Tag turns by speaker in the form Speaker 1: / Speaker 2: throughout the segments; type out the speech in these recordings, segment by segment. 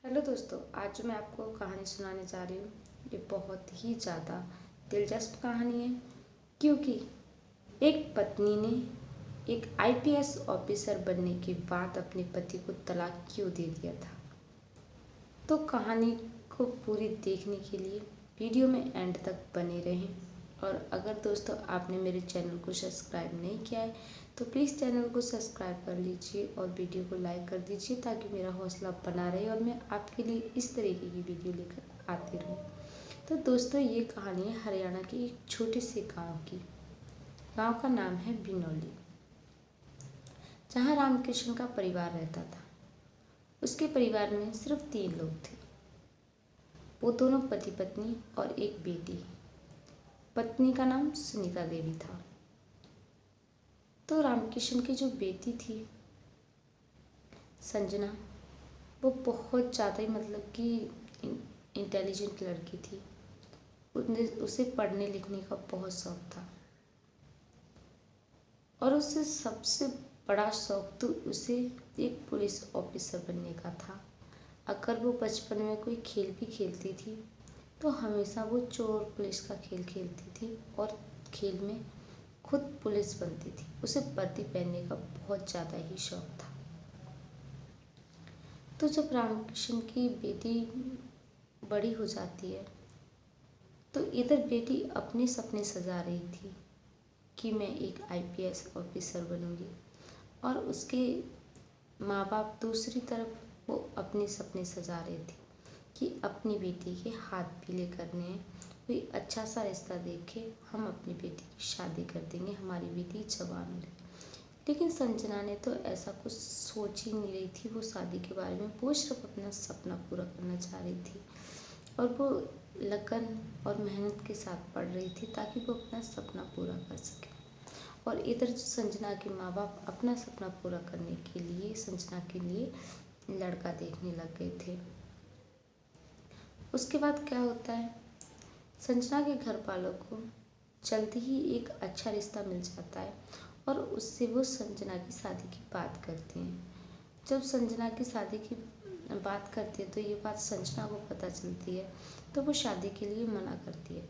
Speaker 1: Hello दोस्तों, आज जो मैं आपको कहानी सुनाने जा रही हूँ ये बहुत ही ज़्यादा दिलचस्प कहानी है। क्योंकि एक पत्नी ने एक आईपीएस ऑफिसर बनने के बाद अपने पति को तलाक क्यों दे दिया था। तो कहानी को पूरी देखने के लिए वीडियो में एंड तक बने रहें। और अगर दोस्तों आपने मेरे चैनल को सब्सक्राइब नहीं किया है तो प्लीज़ चैनल को सब्सक्राइब कर लीजिए और वीडियो को लाइक कर दीजिए ताकि मेरा हौसला बना रहे और मैं आपके लिए इस तरीके की वीडियो लेकर आती रहूँ। तो दोस्तों ये कहानी है हरियाणा के एक छोटे से गांव की। गांव का नाम है बिनौली, जहाँ रामकृष्ण का परिवार रहता था। उसके परिवार में सिर्फ 3 लोग थे। वो दोनों पति पत्नी और एक बेटी। पत्नी का नाम सुनीता देवी था। तो रामकिशन की जो बेटी थी संजना, वो बहुत ज़्यादा ही मतलब कि इंटेलिजेंट लड़की थी। उसे पढ़ने लिखने का बहुत शौक था और उसे सबसे बड़ा शौक तो उसे एक पुलिस ऑफिसर बनने का था। अगर वो बचपन में कोई खेल भी खेलती थी तो हमेशा वो चोर पुलिस का खेल खेलती थी और खेल में खुद पुलिस बनती थी। उसे वर्दी पहनने का बहुत ज़्यादा ही शौक था। तो जब रामकृष्ण की बेटी बड़ी हो जाती है तो इधर बेटी अपने सपने सजा रही थी कि मैं एक आईपीएस ऑफिसर बनूंगी, और उसके माँ बाप दूसरी तरफ वो अपने सपने सजा रहे थे कि अपनी बेटी के हाथ पीले करने हैं। कोई अच्छा सा रिश्ता देखे हम अपनी बेटी की शादी कर देंगे, हमारी बेटी जवान हो रही। लेकिन संजना ने तो ऐसा कुछ सोच ही नहीं रही थी वो शादी के बारे में। वो सिर्फ अपना सपना पूरा करना चाह रही थी और वो लगन और मेहनत के साथ पढ़ रही थी ताकि वो अपना सपना पूरा कर सके। और इधर संजना के माँ बाप अपना सपना पूरा करने के लिए संजना के लिए लड़का देखने लग गए थे। उसके बाद क्या होता है, संजना के घर वालों को जल्दी ही एक अच्छा रिश्ता मिल जाता है और उससे वो संजना की शादी की बात करते हैं। जब संजना की शादी की बात करती है तो ये बात संजना को पता चलती है तो वो शादी के लिए मना करती है।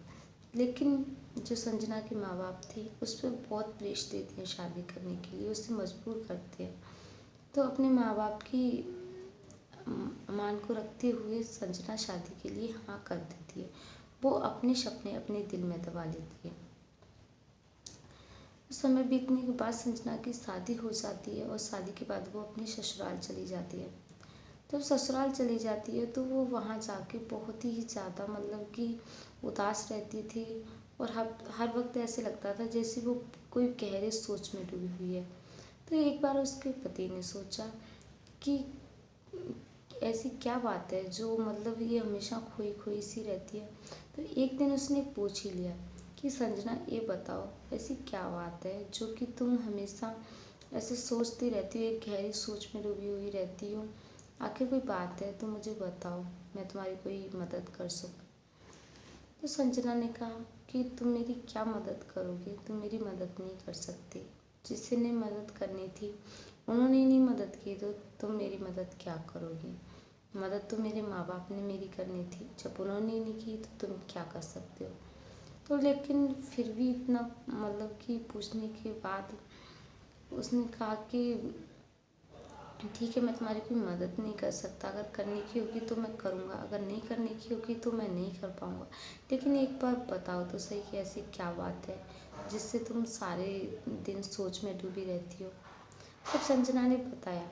Speaker 1: लेकिन जो संजना के माँ बाप थे उस पर बहुत प्रेशर देते हैं शादी करने के लिए, उसे मजबूर करते हैं। तो अपने माँ बाप की मान को रखते हुए संजना शादी के लिए हाँ कर देती है। वो अपने सपने अपने दिल में दबा लेती है। समय बीतने के बाद संजना की शादी हो जाती है और शादी के बाद वो अपने ससुराल चली जाती है। जब ससुराल चली जाती है तो वो वहाँ जाके बहुत ही ज़्यादा मतलब कि उदास रहती थी और हर वक्त ऐसे लगता था जैसे वो कोई गहरे सोच में डूबी हुई है। तो एक बार उसके पति ने सोचा कि ऐसी क्या बात है जो मतलब ये हमेशा खोई खोई सी रहती है। तो एक दिन उसने पूछ ही लिया कि संजना ये बताओ ऐसी क्या बात है जो कि तुम हमेशा ऐसे सोचती रहती हो, एक गहरी सोच में डूबी हुई रहती हो। आखिर कोई बात है तो मुझे बताओ, मैं तुम्हारी कोई मदद कर सकूँ। तो संजना ने कहा कि तुम मेरी क्या मदद करोगे, तुम मेरी मदद नहीं कर सकते। जिससे ने मदद करनी थी उन्होंने नहीं मदद की तो तुम मेरी मदद क्या करोगे। मदद तो मेरे माँ बाप ने मेरी करनी थी, जब उन्होंने नहीं की तो तुम क्या कर सकते हो। तो लेकिन फिर भी इतना मतलब कि पूछने के बाद उसने कहा कि ठीक है, मैं तुम्हारी कोई मदद नहीं कर सकता, अगर करने की होगी तो मैं करूँगा, अगर नहीं करने की होगी तो मैं नहीं कर पाऊँगा। लेकिन एक बार बताओ तो सही कि ऐसी क्या बात है जिससे तुम सारे दिन सोच में डूबी रहती हो। तब संजना ने बताया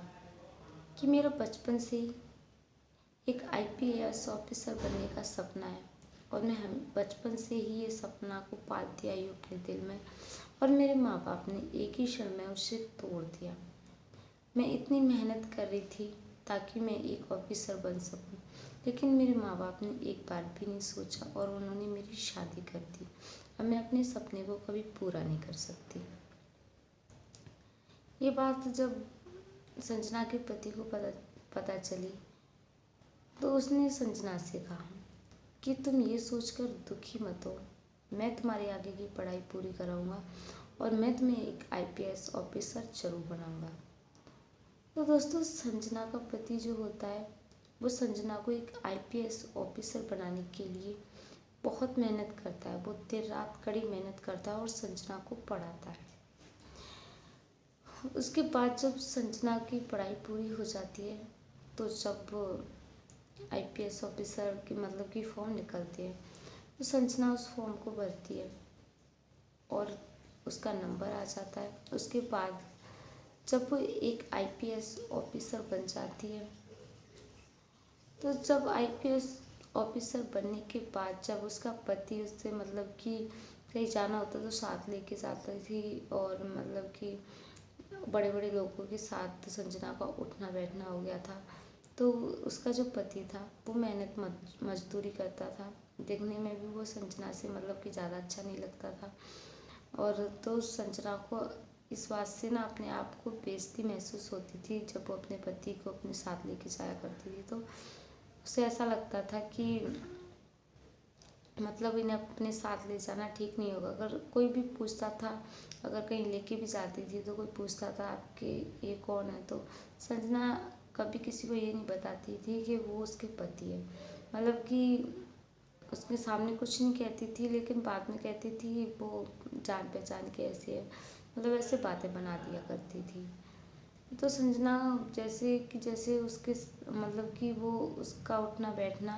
Speaker 1: कि मेरा बचपन से ही एक आईपीएस ऑफिसर बनने का सपना है और मैं बचपन से ही ये सपना को पालती आई हूँ अपने दिल में, और मेरे माँ बाप ने एक ही क्षण में उसे तोड़ दिया। मैं इतनी मेहनत कर रही थी ताकि मैं एक ऑफिसर बन सकूं, लेकिन मेरे माँ बाप ने एक बार भी नहीं सोचा और उन्होंने मेरी शादी कर दी। अब मैं अपने सपने को कभी पूरा नहीं कर सकती। ये बात जब संजना के पति को पता चली तो उसने संजना से कहा कि तुम ये सोचकर दुखी मत हो, मैं तुम्हारी आगे की पढ़ाई पूरी कराऊंगा और मैं तुम्हें एक आईपीएस ऑफिसर जरूर बनाऊंगा। तो दोस्तों संजना का पति जो होता है वो संजना को एक आईपीएस ऑफिसर बनाने के लिए बहुत मेहनत करता है। वो देर रात कड़ी मेहनत करता है और संजना को पढ़ाता है। उसके बाद जब संजना की पढ़ाई पूरी हो जाती है, तो जब आईपीएस ऑफिसर की मतलब की फॉर्म निकलती है, तो संजना उस फॉर्म को भरती है और उसका नंबर आ जाता है। उसके बाद जब वो एक आईपीएस ऑफिसर बन जाती है, तो जब आईपीएस ऑफिसर बनने के बाद जब उसका पति उससे मतलब कि कहीं जाना होता तो साथ लेके जाती थी, और मतलब कि बड़े बड़े लोगों के साथ संजना का उठना बैठना हो गया था। तो उसका जो पति था वो मेहनत मजदूरी करता था, देखने में भी वो संजना से मतलब कि ज़्यादा अच्छा नहीं लगता था। और तो संजना को इस बात से ना अपने आप को बेइज्जती महसूस होती थी। जब वो अपने पति को अपने साथ लेके जाया करती थी, तो उसे ऐसा लगता था कि मतलब इन्हें अपने साथ ले जाना ठीक नहीं होगा। अगर कोई भी पूछता था, अगर कहीं लेके भी जाती थी तो कोई पूछता था आपके ये कौन है, तो संजना कभी किसी को ये नहीं बताती थी कि वो उसके पति है। मतलब कि उसके सामने कुछ नहीं कहती थी, लेकिन बाद में कहती थी वो जान पहचान के ऐसे है, मतलब ऐसे बातें बना दिया करती थी। तो संजना जैसे उसके मतलब कि वो उसका उठना बैठना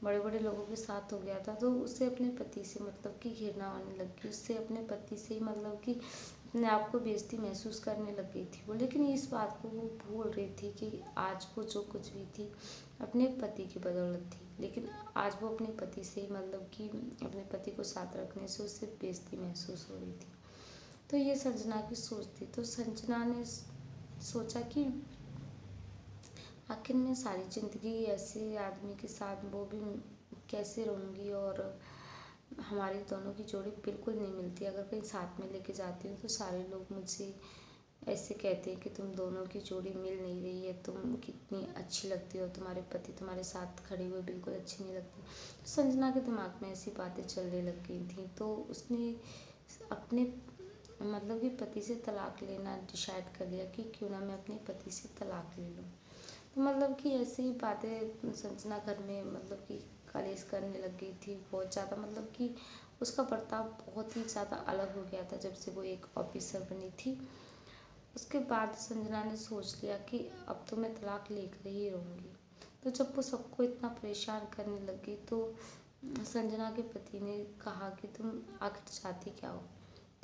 Speaker 1: बड़े बड़े लोगों के साथ हो गया था, तो उसे अपने पति से मतलब कि घृणा आने लग गई। उससे अपने पति से ही मतलब कि अपने आप को बेइज्जती महसूस करने लग गई थी वो। लेकिन इस बात को वो भूल रही थी कि आज वो जो कुछ भी थी अपने पति की बदौलत थी। लेकिन आज वो अपने पति से ही मतलब कि अपने पति को साथ रखने से उसे बेइज्जती महसूस हो रही थी। तो ये संजना की सोच थी। तो संजना ने सोचा कि आखिर मैं सारी ज़िंदगी ऐसे आदमी के साथ वो भी कैसे रहूँगी, और हमारे दोनों की जोड़ी बिल्कुल नहीं मिलती। अगर कहीं साथ में लेके जाती हूँ तो सारे लोग मुझसे ऐसे कहते हैं कि तुम दोनों की जोड़ी मिल नहीं रही है, तुम कितनी अच्छी लगती हो, तुम्हारे पति तुम्हारे साथ खड़े हुए बिल्कुल अच्छी नहीं लगती। तो संजना के दिमाग में ऐसी बातें चलने लग गई थी। तो उसने अपने मतलब कि पति से तलाक लेना डिसाइड कर लिया कि क्यों ना मैं अपने पति से तलाक ले लूँ। तो मतलब कि ऐसी ही बातें संजना घर में मतलब कि कलेश करने लग गई थी बहुत ज़्यादा। मतलब कि उसका बर्ताव बहुत ही ज़्यादा अलग हो गया था जब से वो एक ऑफिसर बनी थी। उसके बाद संजना ने सोच लिया कि अब तो मैं तलाक लेकर ही रहूँगी। तो जब वो सबको इतना परेशान करने लगी, तो संजना के पति ने कहा कि तुम आखिर चाहती क्या हो।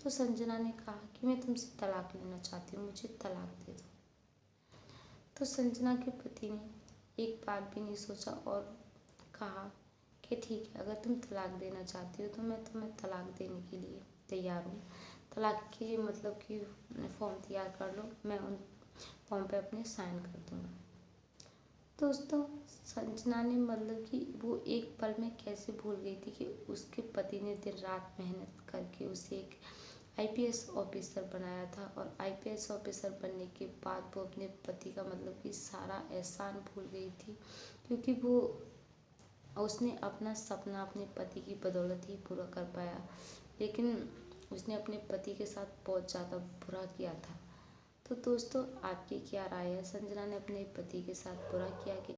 Speaker 1: तो संजना ने कहा कि मैं तुमसे तलाक लेना चाहती हूँ, मुझे तलाक दे दो। तो संजना के पति ने एक बार भी नहीं सोचा और कहा कि ठीक है, अगर तुम तलाक देना चाहती हो तो मैं तुम्हें तलाक देने के लिए तैयार हूँ। तलाक के मतलब कि फॉर्म तैयार कर लो, मैं उन फॉर्म पे अपने साइन कर दूँगा। दोस्तों, संजना ने मतलब कि वो एक पल में कैसे भूल गई थी कि उसके पति ने दिन रात मेहनत करके उसे एक आईपीएस ऑफिसर बनाया था, और आईपीएस ऑफिसर बनने के बाद वो अपने पति का मतलब कि सारा एहसान भूल गई थी, क्योंकि वो उसने अपना सपना अपने पति की बदौलत ही पूरा कर पाया। लेकिन उसने अपने पति के साथ बहुत ज़्यादा बुरा किया था। तो दोस्तों, आपकी क्या राय है? संजना ने अपने पति के साथ बुरा किया कि